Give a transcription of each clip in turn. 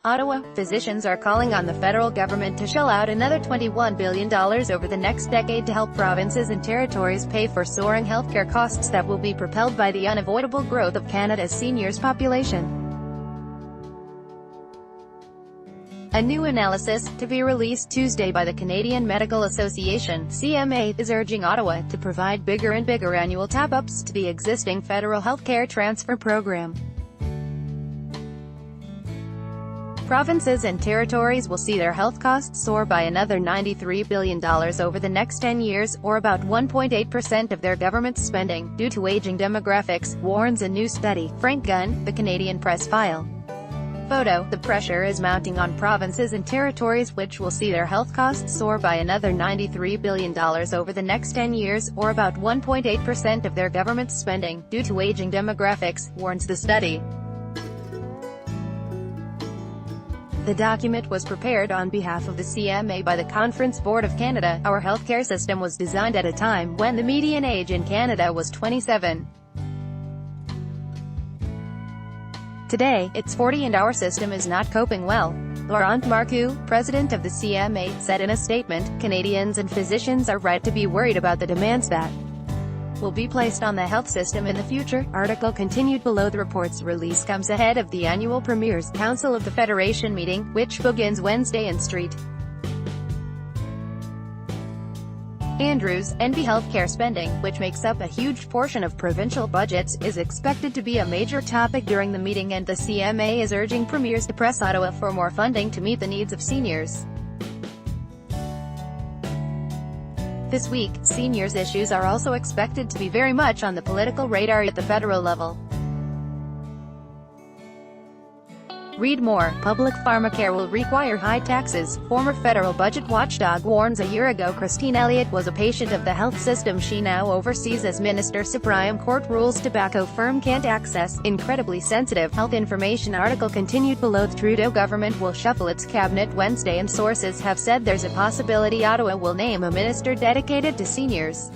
Ottawa, physicians are calling on the federal government to shell out another $21 billion over the next decade to help provinces and territories pay for soaring healthcare costs that will be propelled by the unavoidable growth of Canada's seniors population. A new analysis, to be released Tuesday by the Canadian Medical Association (CMA), is urging Ottawa to provide bigger and bigger annual top-ups to the existing federal healthcare transfer program. Provinces and territories will see their health costs soar by another $93 billion over the next 10 years, or about 1.8% of their government's spending, due to aging demographics, warns a new study. Frank Gunn, The Canadian Press File. Photo. The pressure is mounting on provinces and territories, which will see their health costs soar by another $93 billion over the next 10 years, or about 1.8% of their government's spending, due to aging demographics, warns the study. The document was prepared on behalf of the CMA by the Conference Board of Canada. Our healthcare system was designed at a time when the median age in Canada was 27. Today, it's 40 and our system is not coping well. Laurent Marcoux, president of the CMA, said in a statement, "Canadians and physicians are right to be worried about the demands that will be placed on the health system in the future." Article continued below. The report's release comes ahead of the annual Premier's Council of the Federation meeting, which begins Wednesday in St. Andrews. NB healthcare spending, which makes up a huge portion of provincial budgets, is expected to be a major topic during the meeting, and the CMA is urging premiers to press Ottawa for more funding to meet the needs of seniors. This week, seniors' issues are also expected to be very much on the political radar at the federal level. Read more. Public pharmacare will require high taxes. Former federal budget watchdog warns. A year ago Christine Elliott was a patient of the health system she now oversees as Minister. Supreme Court rules tobacco firm can't access incredibly sensitive health information. Article continued below. The Trudeau government will shuffle its cabinet Wednesday, and sources have said there's a possibility Ottawa will name a minister dedicated to seniors.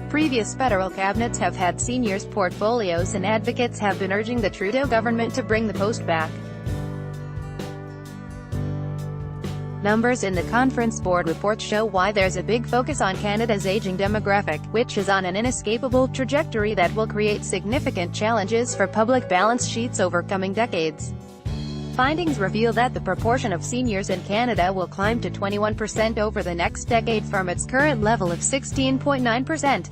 Previous federal cabinets have had seniors portfolios, and advocates have been urging the Trudeau government to bring the post back. Numbers in the Conference Board report show why there's a big focus on Canada's aging demographic, which is on an inescapable trajectory that will create significant challenges for public balance sheets over coming decades. Findings reveal that the proportion of seniors in Canada will climb to 21% over the next decade from its current level of 16.9%.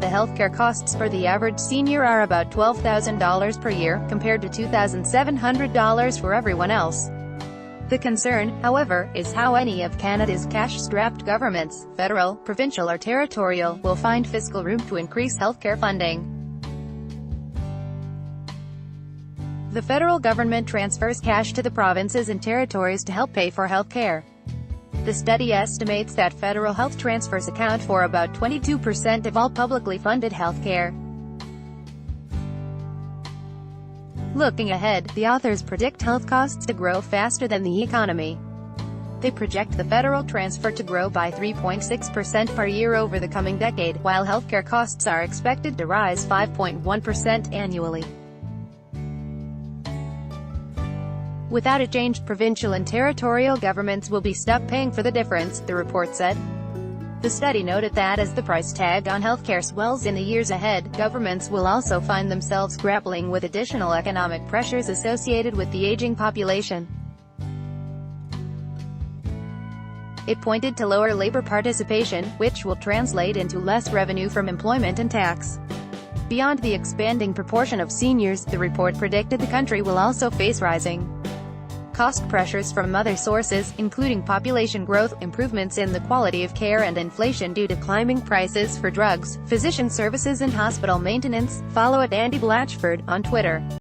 The healthcare costs for the average senior are about $12,000 per year, compared to $2,700 for everyone else. The concern, however, is how any of Canada's cash-strapped governments, federal, provincial or territorial, will find fiscal room to increase healthcare funding. The federal government transfers cash to the provinces and territories to help pay for healthcare. The study estimates that federal health transfers account for about 22% of all publicly funded health care. Looking ahead, the authors predict health costs to grow faster than the economy. They project the federal transfer to grow by 3.6% per year over the coming decade, while healthcare costs are expected to rise 5.1% annually. Without a change, provincial and territorial governments will be stuck paying for the difference, the report said. The study noted that as the price tag on healthcare swells in the years ahead, governments will also find themselves grappling with additional economic pressures associated with the aging population. It pointed to lower labor participation, which will translate into less revenue from employment and tax. Beyond the expanding proportion of seniors, the report predicted the country will also face rising cost pressures from other sources, including population growth, improvements in the quality of care, and inflation due to climbing prices for drugs, physician services and hospital maintenance. Follow @Andy Blatchford on Twitter.